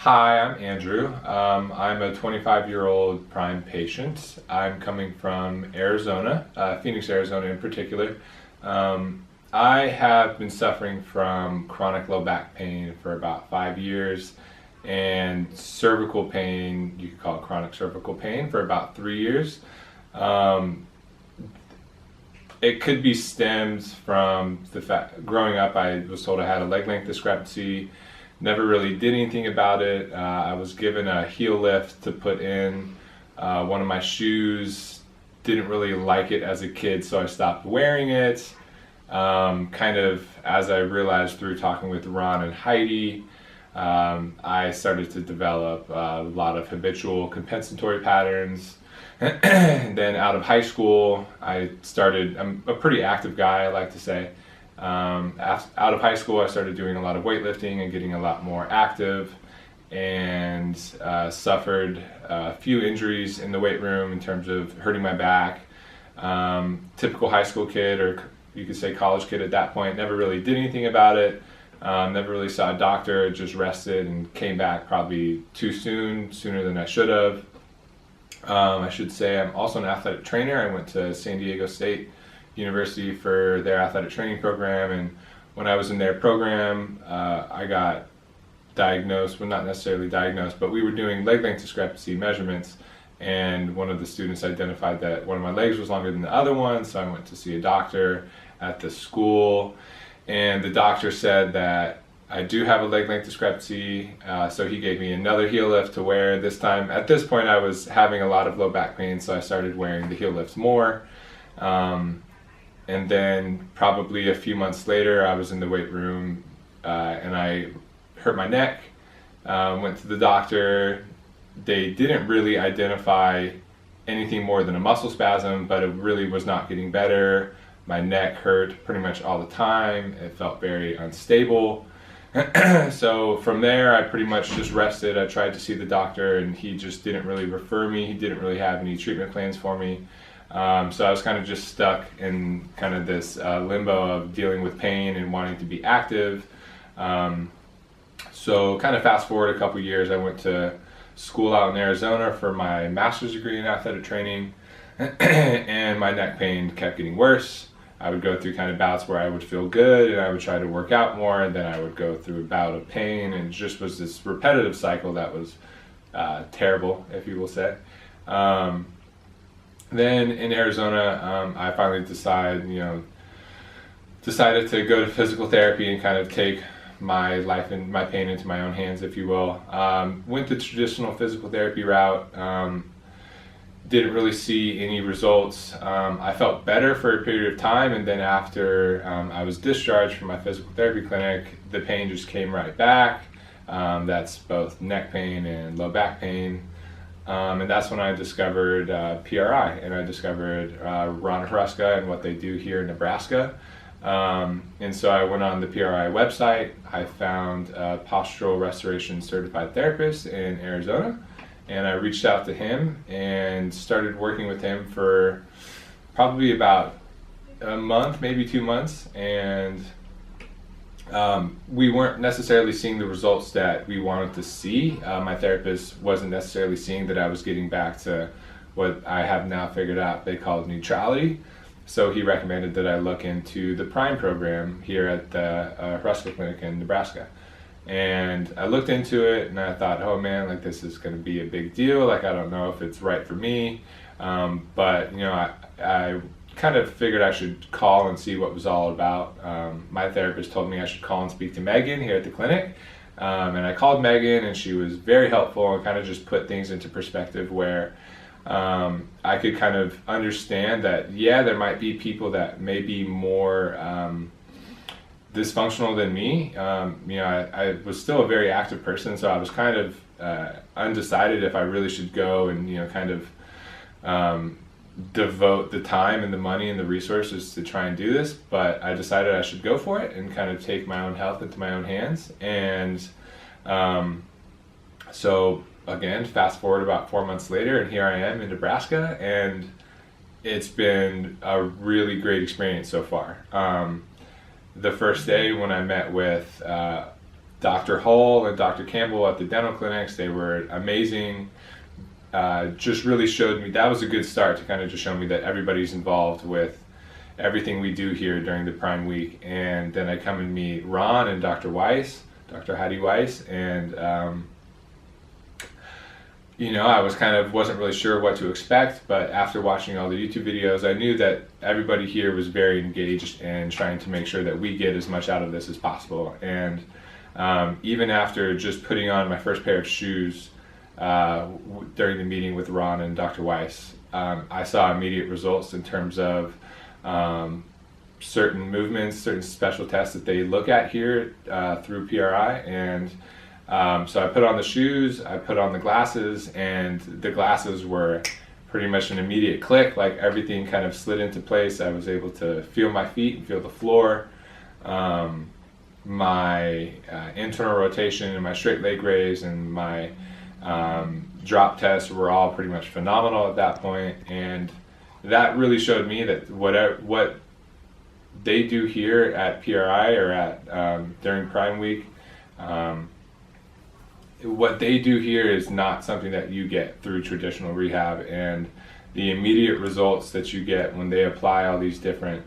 Hi, I'm Andrew. I'm a 25-year-old Prime patient. I'm coming from Arizona, Phoenix, Arizona in particular. I have been suffering from chronic low back pain for about 5 years and cervical pain, you could call it chronic cervical pain, for about 3 years. Um, it could be stemmed from the fact growing up I was told I had a leg length discrepancy. Never really did anything about it. I was given a heel lift to put in one of my shoes. Didn't really like it as a kid, so I stopped wearing it. Kind of as I realized through talking with Ron and Heidi, I started to develop a lot of habitual compensatory patterns. And then out of high school, I'm a pretty active guy, I like to say. Out of high school, I started doing a lot of weightlifting and getting a lot more active, and suffered a few injuries in the weight room in terms of hurting my back. Typical high school kid, or you could say college kid at that point, never really did anything about it. Never really saw a doctor, just rested and came back probably too soon, sooner than I should have. I should say I'm also an athletic trainer. I went to San Diego State University for their athletic training program, and when I was in their program, I got diagnosed, well, not necessarily diagnosed, but we were doing leg length discrepancy measurements, and one of the students identified that one of my legs was longer than the other one, so I went to see a doctor at the school, and the doctor said that I do have a leg length discrepancy, so he gave me another heel lift to wear. This time, at this point, I was having a lot of low back pain, so I started wearing the heel lifts more. And then probably a few months later, I was in the weight room and I hurt my neck. Went to the doctor. They didn't really identify anything more than a muscle spasm, but it really was not getting better. My neck hurt pretty much all the time. It felt very unstable. So from there, I pretty much just rested. I tried to see the doctor, and he just didn't really refer me. He didn't really have any treatment plans for me. So I was kind of just stuck in kind of this limbo of dealing with pain and wanting to be active. So kind of fast forward a couple years, I went to school out in Arizona for my master's degree in athletic training, and my neck pain kept getting worse. I would go through kind of bouts where I would feel good and I would try to work out more, and then I would go through a bout of pain, and it just was this repetitive cycle that was terrible, if you will say. Then in Arizona, I finally decided to go to physical therapy and kind of take my life and my pain into my own hands, if you will. Went the traditional physical therapy route. Didn't really see any results. I felt better for a period of time, and then after I was discharged from my physical therapy clinic, the pain just came right back. That's both neck pain and low back pain. And that's when I discovered PRI, and I discovered Ron Huruska and what they do here in Nebraska. And so I went on the PRI website. I found a postural restoration certified therapist in Arizona, and I reached out to him and started working with him for probably about a month, maybe 2 months, and we weren't necessarily seeing the results that we wanted to see. My therapist wasn't necessarily seeing that I was getting back to what I have now figured out they call neutrality. So he recommended that I look into the Prime program here at the Huruska Clinic in Nebraska. And I looked into it and I thought, oh man, like this is going to be a big deal. Like I don't know if it's right for me. But I kind of figured I should call and see what was all about. My therapist told me I should call and speak to Megan here at the clinic. And I called Megan, and she was very helpful and kind of just put things into perspective where I could kind of understand that, yeah, there might be people that may be more dysfunctional than me. I was still a very active person, so I was kind of undecided if I really should go and, kind of devote the time and the money and the resources to try and do this, but I decided I should go for it and kind of take my own health into my own hands. And so again, fast forward about 4 months later, and here I am in Nebraska, and it's been a really great experience so far. The first day when I met with Dr. Hull and Dr. Campbell at the dental clinics. They were amazing. Just really showed me, that was a good start to kind of just show me that everybody's involved with everything we do here during the Prime Week. And then I come and meet Ron and Dr. Weiss, Dr. Heidi Weiss, and I wasn't really sure what to expect, but after watching all the YouTube videos, I knew that everybody here was very engaged and trying to make sure that we get as much out of this as possible. And even after just putting on my first pair of shoes during the meeting with Ron and Dr. Weiss, I saw immediate results in terms of certain movements, certain special tests that they look at here through PRI. And so I put on the shoes, I put on the glasses, and the glasses were pretty much an immediate click. Like everything kind of slid into place. I was able to feel my feet and feel the floor. My internal rotation and my straight leg raise and my drop tests were all pretty much phenomenal at that point. And that really showed me that what they do here at PRI or at during Prime Week, what they do here is not something that you get through traditional rehab. And the immediate results that you get when they apply all these different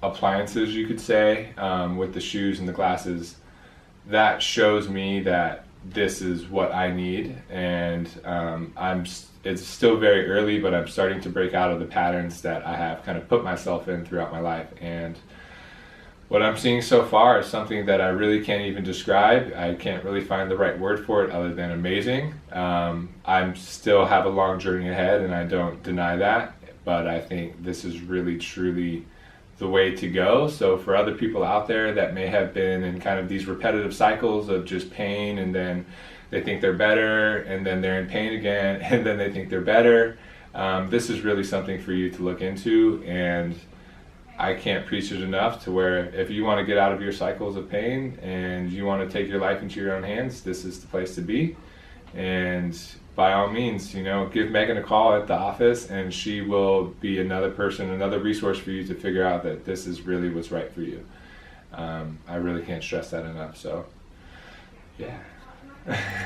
appliances, you could say, with the shoes and the glasses, that shows me that this is what I need. And it's still very early, but I'm starting to break out of the patterns that I have kind of put myself in throughout my life. And what I'm seeing so far is something that I really can't even describe. I can't really find the right word for it other than amazing. I still have a long journey ahead, and I don't deny that, but I think this is really truly the way to go. So for other people out there that may have been in kind of these repetitive cycles of just pain, and then they think they're better, and then they're in pain again, and then they think they're better, this is really something for you to look into. And I can't preach it enough to where if you want to get out of your cycles of pain and you want to take your life into your own hands, this is the place to be. And by all means, give Megan a call at the office, and she will be another person, another resource for you to figure out that this is really what's right for you. I really can't stress that enough. So, yeah.